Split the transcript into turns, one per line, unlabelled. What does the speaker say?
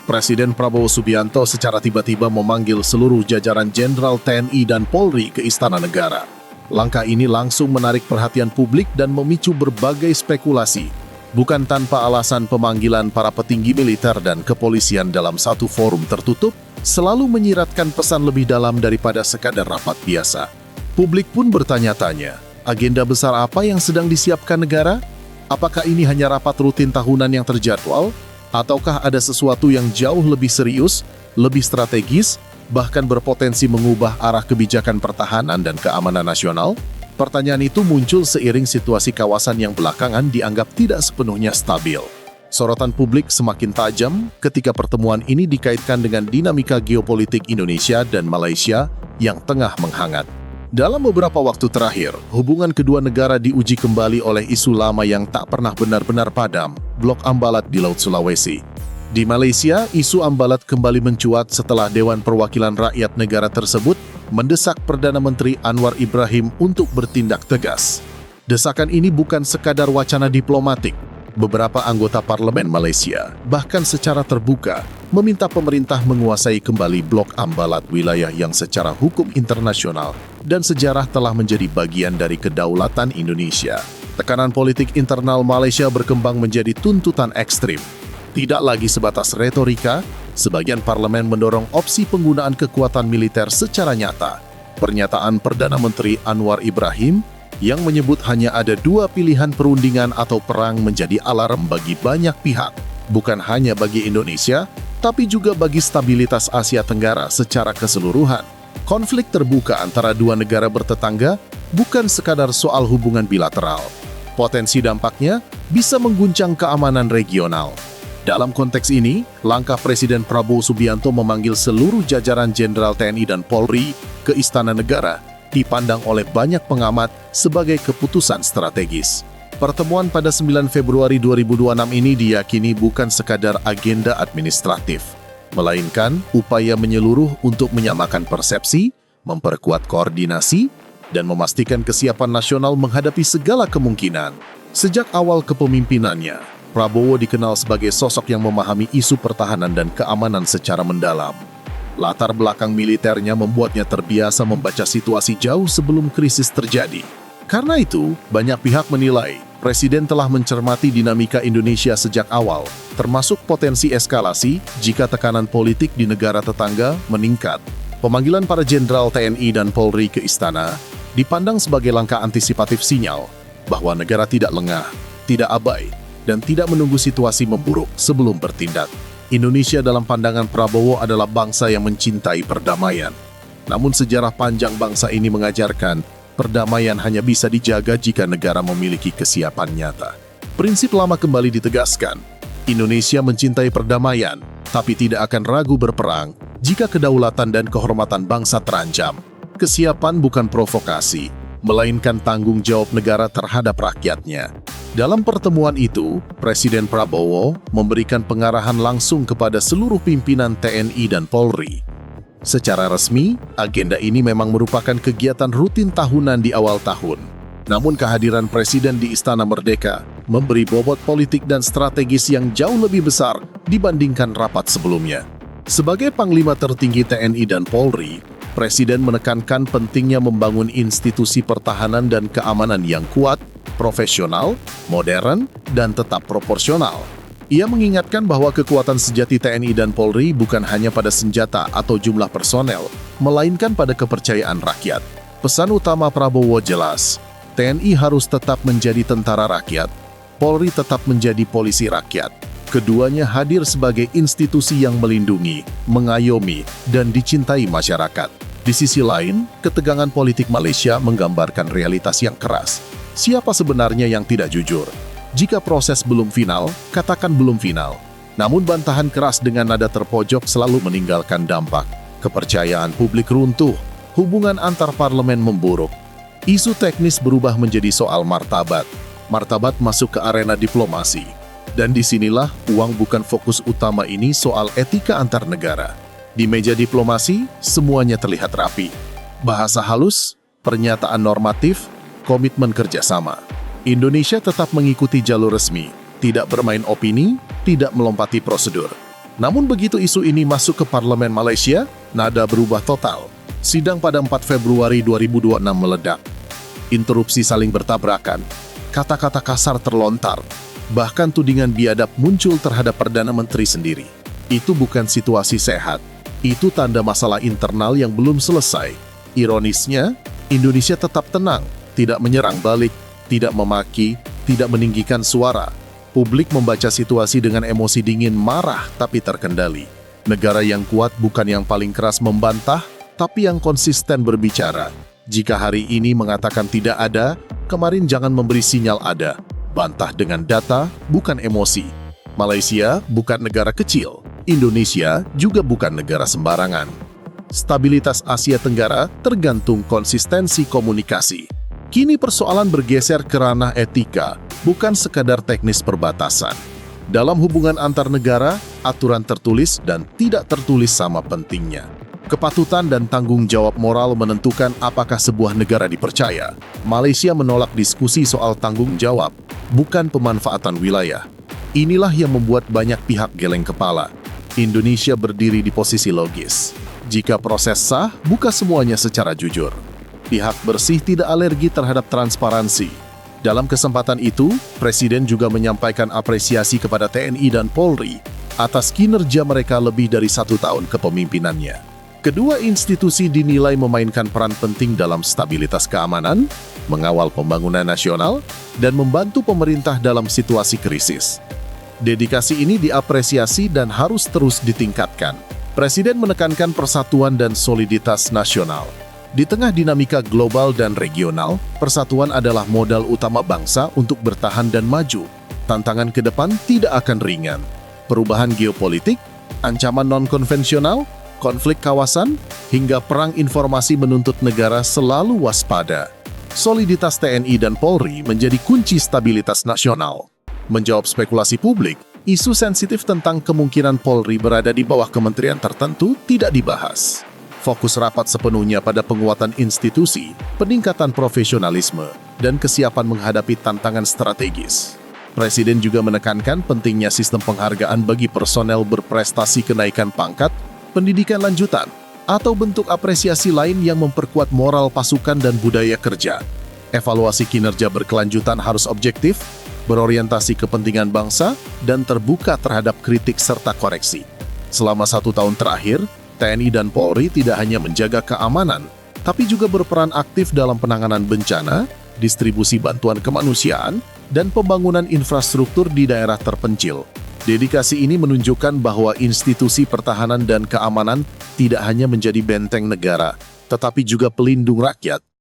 Presiden Prabowo Subianto secara tiba-tiba memanggil seluruh jajaran Jenderal TNI dan Polri ke Istana Negara. Langkah ini langsung menarik perhatian publik dan memicu berbagai spekulasi. Bukan tanpa alasan, pemanggilan para petinggi militer dan kepolisian dalam satu forum tertutup selalu menyiratkan pesan lebih dalam daripada sekadar rapat biasa. Publik pun bertanya-tanya, agenda besar apa yang sedang disiapkan negara? Apakah ini hanya rapat rutin tahunan yang terjadwal? Ataukah ada sesuatu yang jauh lebih serius, lebih strategis, bahkan berpotensi mengubah arah kebijakan pertahanan dan keamanan nasional? Pertanyaan itu muncul seiring situasi kawasan yang belakangan dianggap tidak sepenuhnya stabil. Sorotan publik semakin tajam ketika pertemuan ini dikaitkan dengan dinamika geopolitik Indonesia dan Malaysia yang tengah menghangat. Dalam beberapa waktu terakhir, hubungan kedua negara diuji kembali oleh isu lama yang tak pernah benar-benar padam, Blok Ambalat di Laut Sulawesi. Di Malaysia, isu Ambalat kembali mencuat setelah Dewan Perwakilan Rakyat negara tersebut mendesak Perdana Menteri Anwar Ibrahim untuk bertindak tegas. Desakan ini bukan sekadar wacana diplomatik. Beberapa anggota parlemen Malaysia bahkan secara terbuka meminta pemerintah menguasai kembali Blok Ambalat, wilayah yang secara hukum internasional dan sejarah telah menjadi bagian dari kedaulatan Indonesia. Tekanan politik internal Malaysia berkembang menjadi tuntutan ekstrim. Tidak lagi sebatas retorika, sebagian parlemen mendorong opsi penggunaan kekuatan militer secara nyata. Pernyataan Perdana Menteri Anwar Ibrahim yang menyebut hanya ada dua pilihan perundingan atau perang menjadi alarm bagi banyak pihak, bukan hanya bagi Indonesia, tapi juga bagi stabilitas Asia Tenggara secara keseluruhan. Konflik terbuka antara dua negara bertetangga bukan sekadar soal hubungan bilateral. Potensi dampaknya bisa mengguncang keamanan regional. Dalam konteks ini, langkah Presiden Prabowo Subianto memanggil seluruh jajaran Jenderal TNI dan Polri ke Istana Negara dipandang oleh banyak pengamat sebagai keputusan strategis. Pertemuan pada 9 Februari 2026 ini diyakini bukan sekadar agenda administratif, melainkan upaya menyeluruh untuk menyamakan persepsi, memperkuat koordinasi, dan memastikan kesiapan nasional menghadapi segala kemungkinan. Sejak awal kepemimpinannya, Prabowo dikenal sebagai sosok yang memahami isu pertahanan dan keamanan secara mendalam. Latar belakang militernya membuatnya terbiasa membaca situasi jauh sebelum krisis terjadi. Karena itu, banyak pihak menilai Presiden telah mencermati dinamika Indonesia sejak awal, termasuk potensi eskalasi jika tekanan politik di negara tetangga meningkat. Pemanggilan para Jenderal TNI dan Polri ke Istana dipandang sebagai langkah antisipatif, sinyal bahwa negara tidak lengah, tidak abai, dan tidak menunggu situasi memburuk sebelum bertindak. Indonesia dalam pandangan Prabowo adalah bangsa yang mencintai perdamaian. Namun sejarah panjang bangsa ini mengajarkan perdamaian hanya bisa dijaga jika negara memiliki kesiapan nyata. Prinsip lama kembali ditegaskan. Indonesia mencintai perdamaian, tapi tidak akan ragu berperang jika kedaulatan dan kehormatan bangsa terancam. Kesiapan bukan provokasi, melainkan tanggung jawab negara terhadap rakyatnya. Dalam pertemuan itu, Presiden Prabowo memberikan pengarahan langsung kepada seluruh pimpinan TNI dan Polri. Secara resmi, agenda ini memang merupakan kegiatan rutin tahunan di awal tahun. Namun kehadiran Presiden di Istana Merdeka memberi bobot politik dan strategis yang jauh lebih besar dibandingkan rapat sebelumnya. Sebagai Panglima tertinggi TNI dan Polri, Presiden menekankan pentingnya membangun institusi pertahanan dan keamanan yang kuat, profesional, modern, dan tetap proporsional. Ia mengingatkan bahwa kekuatan sejati TNI dan Polri bukan hanya pada senjata atau jumlah personel, melainkan pada kepercayaan rakyat. Pesan utama Prabowo jelas, TNI harus tetap menjadi tentara rakyat, Polri tetap menjadi polisi rakyat. Keduanya hadir sebagai institusi yang melindungi, mengayomi, dan dicintai masyarakat. Di sisi lain, ketegangan politik Malaysia menggambarkan realitas yang keras. Siapa sebenarnya yang tidak jujur? Jika proses belum final, katakan belum final. Namun bantahan keras dengan nada terpojok selalu meninggalkan dampak. Kepercayaan publik runtuh, hubungan antar parlemen memburuk. Isu teknis berubah menjadi soal martabat. Martabat masuk ke arena diplomasi. Dan disinilah uang bukan fokus utama, ini soal etika antar negara. Di meja diplomasi, semuanya terlihat rapi. Bahasa halus, pernyataan normatif, komitmen kerjasama. Indonesia tetap mengikuti jalur resmi, tidak bermain opini, tidak melompati prosedur. Namun begitu isu ini masuk ke parlemen Malaysia, nada berubah total. Sidang pada 4 Februari 2026 meledak. Interupsi saling bertabrakan, kata-kata kasar terlontar, bahkan tudingan biadab muncul terhadap Perdana Menteri sendiri. Itu bukan situasi sehat, itu tanda masalah internal yang belum selesai. Ironisnya, Indonesia tetap tenang, tidak menyerang balik, tidak memaki, tidak meninggikan suara. Publik membaca situasi dengan emosi dingin, marah tapi terkendali. Negara yang kuat bukan yang paling keras membantah, tapi yang konsisten berbicara. Jika hari ini mengatakan tidak ada, kemarin jangan memberi sinyal ada. Bantah dengan data, bukan emosi. Malaysia bukan negara kecil. Indonesia juga bukan negara sembarangan. Stabilitas Asia Tenggara tergantung konsistensi komunikasi. Kini persoalan bergeser ke ranah etika, bukan sekadar teknis perbatasan. Dalam hubungan antar negara, aturan tertulis dan tidak tertulis sama pentingnya. Kepatutan dan tanggung jawab moral menentukan apakah sebuah negara dipercaya. Malaysia menolak diskusi soal tanggung jawab, bukan pemanfaatan wilayah. Inilah yang membuat banyak pihak geleng kepala. Indonesia berdiri di posisi logis. Jika proses sah, buka semuanya secara jujur. Pihak bersih tidak alergi terhadap transparansi. Dalam kesempatan itu, Presiden juga menyampaikan apresiasi kepada TNI dan Polri atas kinerja mereka lebih dari 1 tahun kepemimpinannya. Kedua institusi dinilai memainkan peran penting dalam stabilitas keamanan, mengawal pembangunan nasional, dan membantu pemerintah dalam situasi krisis. Dedikasi ini diapresiasi dan harus terus ditingkatkan. Presiden menekankan persatuan dan soliditas nasional. Di tengah dinamika global dan regional, persatuan adalah modal utama bangsa untuk bertahan dan maju. Tantangan ke depan tidak akan ringan. Perubahan geopolitik, ancaman non-konvensional, konflik kawasan, hingga perang informasi menuntut negara selalu waspada. Soliditas TNI dan Polri menjadi kunci stabilitas nasional. Menjawab spekulasi publik, isu sensitif tentang kemungkinan Polri berada di bawah kementerian tertentu tidak dibahas. Fokus rapat sepenuhnya pada penguatan institusi, peningkatan profesionalisme, dan kesiapan menghadapi tantangan strategis. Presiden juga menekankan pentingnya sistem penghargaan bagi personel berprestasi, kenaikan pangkat, pendidikan lanjutan, atau bentuk apresiasi lain yang memperkuat moral pasukan dan budaya kerja. Evaluasi kinerja berkelanjutan harus objektif, berorientasi kepentingan bangsa, dan terbuka terhadap kritik serta koreksi. Selama 1 tahun terakhir, TNI dan Polri tidak hanya menjaga keamanan, tapi juga berperan aktif dalam penanganan bencana, distribusi bantuan kemanusiaan, dan pembangunan infrastruktur di daerah terpencil. Dedikasi ini menunjukkan bahwa institusi pertahanan dan keamanan tidak hanya menjadi benteng negara, tetapi juga pelindung rakyat.